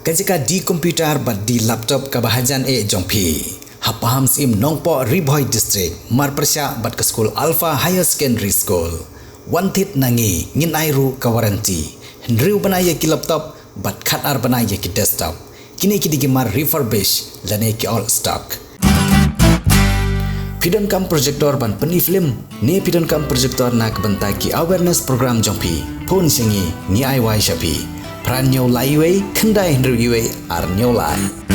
kajika di komputer bat di laptop kabahajan jongpi. Hapaham sim Nongpoh Bhoi district marpersya bat ke school Alpha Higher Secondary School. Wantit nangi ngin airu ka warranty. Hendriu banaya ki laptop bat khatar banaya ki desktop. Kini ki digimar refurbish lane ki all stock. Pidon kam projector ban pani film ni pidon kam projector nak banta ki awareness program jongpi phun singi ni ai wai shapi pran nyo lai wei khandai hendru yue ar nyo lai